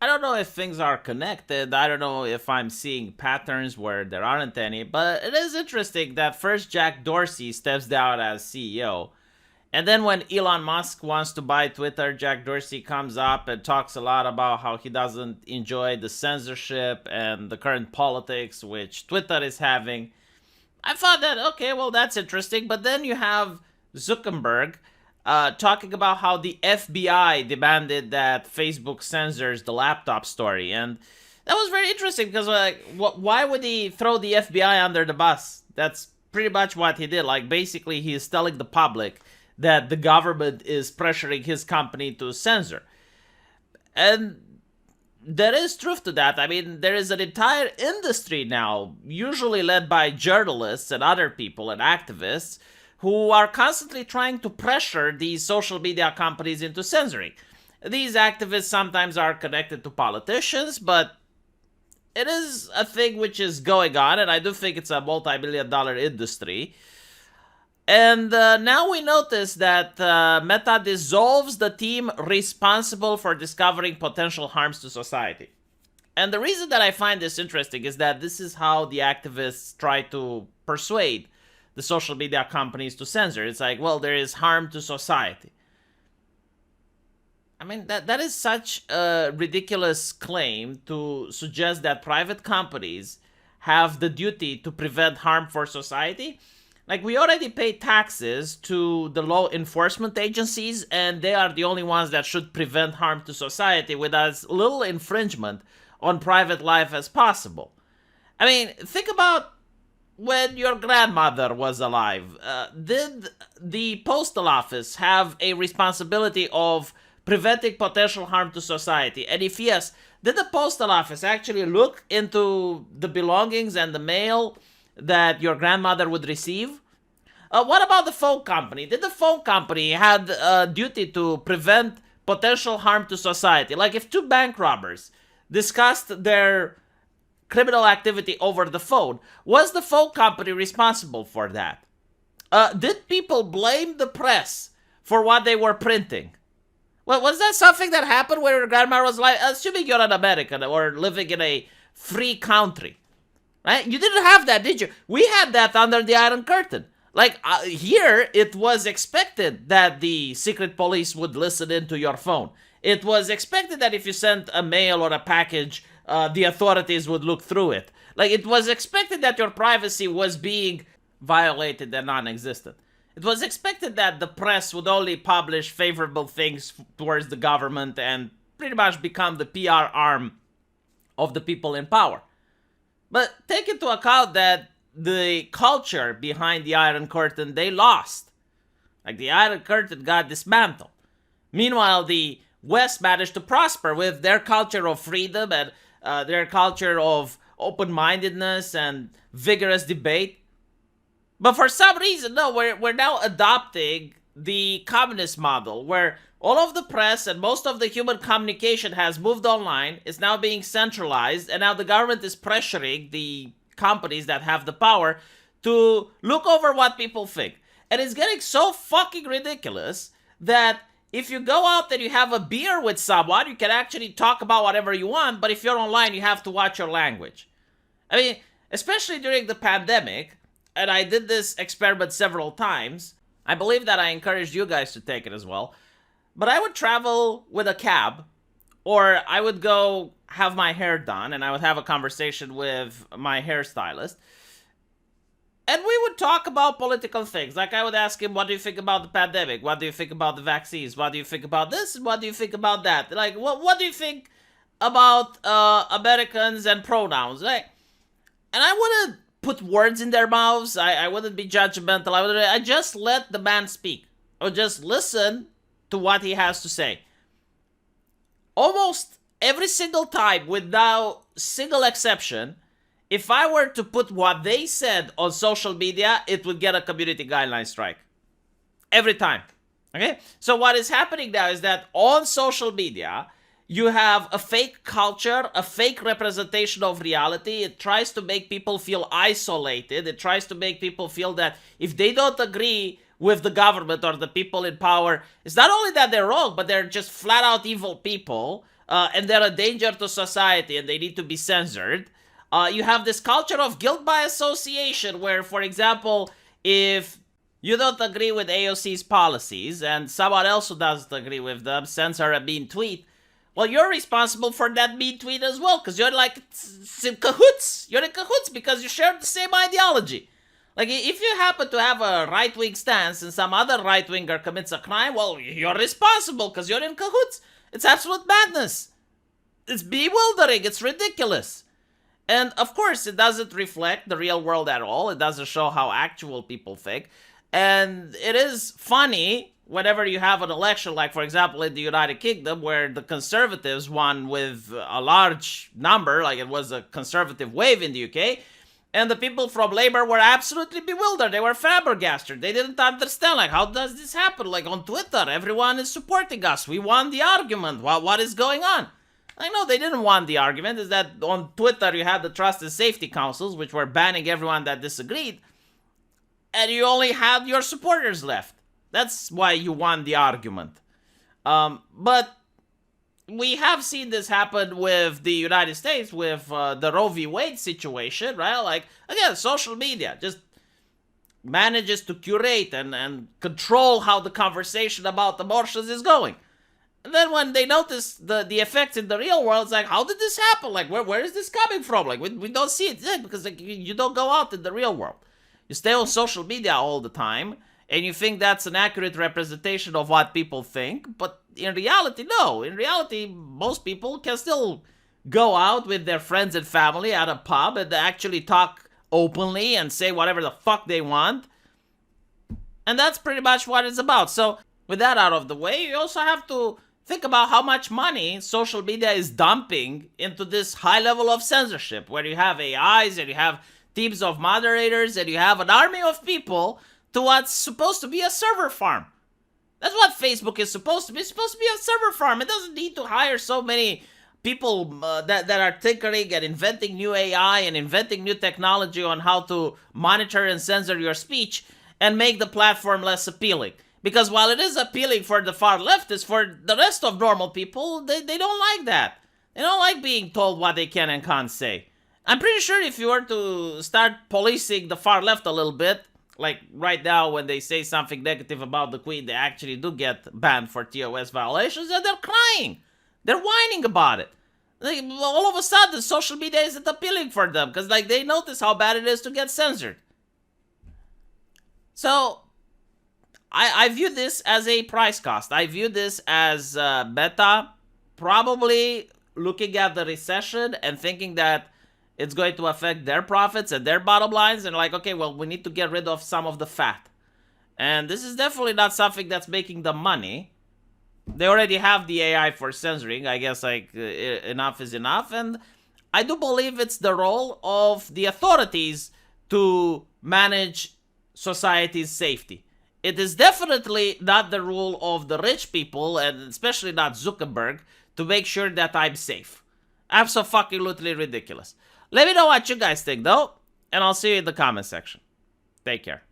I don't know if things are connected. I don't know if I'm seeing patterns where there aren't any, but it is interesting that first Jack Dorsey steps down as CEO. And then when Elon Musk wants to buy Twitter, Jack Dorsey comes up and talks a lot about how he doesn't enjoy the censorship and the current politics which Twitter is having. I thought that, okay, well, that's interesting. But then you have Zuckerberg talking about how the FBI demanded that Facebook censors the laptop story. And that was very interesting because, like, why would he throw the FBI under the bus? That's pretty much what he did. Like, basically, he is telling the public that the government is pressuring his company to censor. And there is truth to that. I mean, there is an entire industry now, usually led by journalists and other people and activists, who are constantly trying to pressure these social media companies into censoring. These activists sometimes are connected to politicians, but it is a thing which is going on, and I do think it's a multi-billion-dollar industry. And now we notice that Meta dissolves the team responsible for discovering potential harms to society. And the reason that I find this interesting is that this is how the activists try to persuade the social media companies to censor. It's like, well, there is harm to society. I mean, that is such a ridiculous claim to suggest that private companies have the duty to prevent harm for society. Like, we already pay taxes to the law enforcement agencies, and they are the only ones that should prevent harm to society with as little infringement on private life as possible. I mean, think about when your grandmother was alive. Did the postal office have a responsibility of preventing potential harm to society? And if yes, did the postal office actually look into the belongings and the mail that your grandmother would receive? What about the phone company? Did the phone company had a duty to prevent potential harm to society? Like if two bank robbers discussed their criminal activity over the phone, was the phone company responsible for that? Did people blame the press for what they were printing? Well, was that something that happened where your grandma was like, assuming you're an American or living in a free country, right? You didn't have that, did you? We had that under the Iron Curtain. Like, here, it was expected that the secret police would listen into your phone. It was expected that if you sent a mail or a package, the authorities would look through it. Like, it was expected that your privacy was being violated and non-existent. It was expected that the press would only publish favorable things towards the government and pretty much become the PR arm of the people in power. But take into account that the culture behind the Iron Curtain, they lost. Like, the Iron Curtain got dismantled. Meanwhile, the West managed to prosper with their culture of freedom and their culture of open-mindedness and vigorous debate. But for some reason, no, we're now adopting the communist model where all of the press and most of the human communication has moved online, is now being centralized, and now the government is pressuring the companies that have the power to look over what people think. And it's getting so fucking ridiculous that if you go out and you have a beer with someone, you can actually talk about whatever you want, but if you're online, you have to watch your language. I mean, especially during the pandemic, and I did this experiment several times. I believe that I encouraged you guys to take it as well. But I would travel with a cab, or I would go have my hair done, and I would have a conversation with my hairstylist. And we would talk about political things. Like, I would ask him, what do you think about the pandemic? What do you think about the vaccines? What do you think about this? And what do you think about that? Like, what do you think about Americans and pronouns? Like, and I wouldn't put words in their mouths. I wouldn't be judgmental. I just let the man speak. I would just listen to what he has to say. Almost every single time, without single exception, if I were to put what they said on social media, it would get a community guideline strike. Every time. Okay? So what is happening now is that on social media, you have a fake culture, a fake representation of reality. It tries to make people feel isolated. It tries to make people feel that if they don't agree with the government or the people in power, it's not only that they're wrong, but they're just flat out evil people. and they're a danger to society and they need to be censored. You have this culture of guilt by association where, for example, if you don't agree with AOC's policies and someone else who doesn't agree with them sends her a mean tweet, well, you're responsible for that mean tweet as well, because you're like in cahoots. You're in cahoots because you share the same ideology. Like, if you happen to have a right-wing stance and some other right-winger commits a crime, well, you're responsible because you're in cahoots. It's absolute madness. It's bewildering. It's ridiculous. And, of course, it doesn't reflect the real world at all. It doesn't show how actual people think. And it is funny whenever you have an election, like, for example, in the United Kingdom, where the Conservatives won with a large number, like it was a conservative wave in the UK, and the people from Labour were absolutely bewildered. They were flabbergasted. They didn't understand, like, how does this happen? Like, on Twitter, everyone is supporting us. We won the argument. What is going on? I know they didn't want the argument. Is that on Twitter you had the Trust and Safety Councils, which were banning everyone that disagreed, and you only had your supporters left. That's why you won the argument. But we have seen this happen with the United States, with the Roe v. Wade situation, right? Like, again, social media just manages to curate and control how the conversation about abortions is going. And then when they notice the effects in the real world, it's like, how did this happen? Like, where is this coming from? Like, we don't see it. Yeah, because like, you don't go out in the real world. You stay on social media all the time, and you think that's an accurate representation of what people think, but in reality, no. In reality, most people can still go out with their friends and family at a pub and actually talk openly and say whatever the fuck they want. And that's pretty much what it's about. So, with that out of the way, you also have to think about how much money social media is dumping into this high level of censorship, where you have AIs and you have teams of moderators and you have an army of people to what's supposed to be a server farm. That's what Facebook is supposed to be. It's supposed to be a server farm. It doesn't need to hire so many people that are tinkering and inventing new AI and inventing new technology on how to monitor and censor your speech and make the platform less appealing. Because while it is appealing for the far leftists, for the rest of normal people, they don't like that. They don't like being told what they can and can't say. I'm pretty sure if you were to start policing the far left a little bit, like right now when they say something negative about the Queen, they actually do get banned for TOS violations, and they're crying. They're whining about it. Like, all of a sudden, social media isn't appealing for them because like they notice how bad it is to get censored. So, I view this as a price cost. I view this as Meta probably looking at the recession and thinking that it's going to affect their profits and their bottom lines, and like, okay, well, we need to get rid of some of the fat. And this is definitely not something that's making them money. They already have the AI for censoring. I guess like enough is enough. And I do believe it's the role of the authorities to manage society's safety. It is definitely not the role of the rich people, and especially not Zuckerberg, to make sure that I'm safe. Absolutely ridiculous. Let me know what you guys think, though, and I'll see you in the comment section. Take care.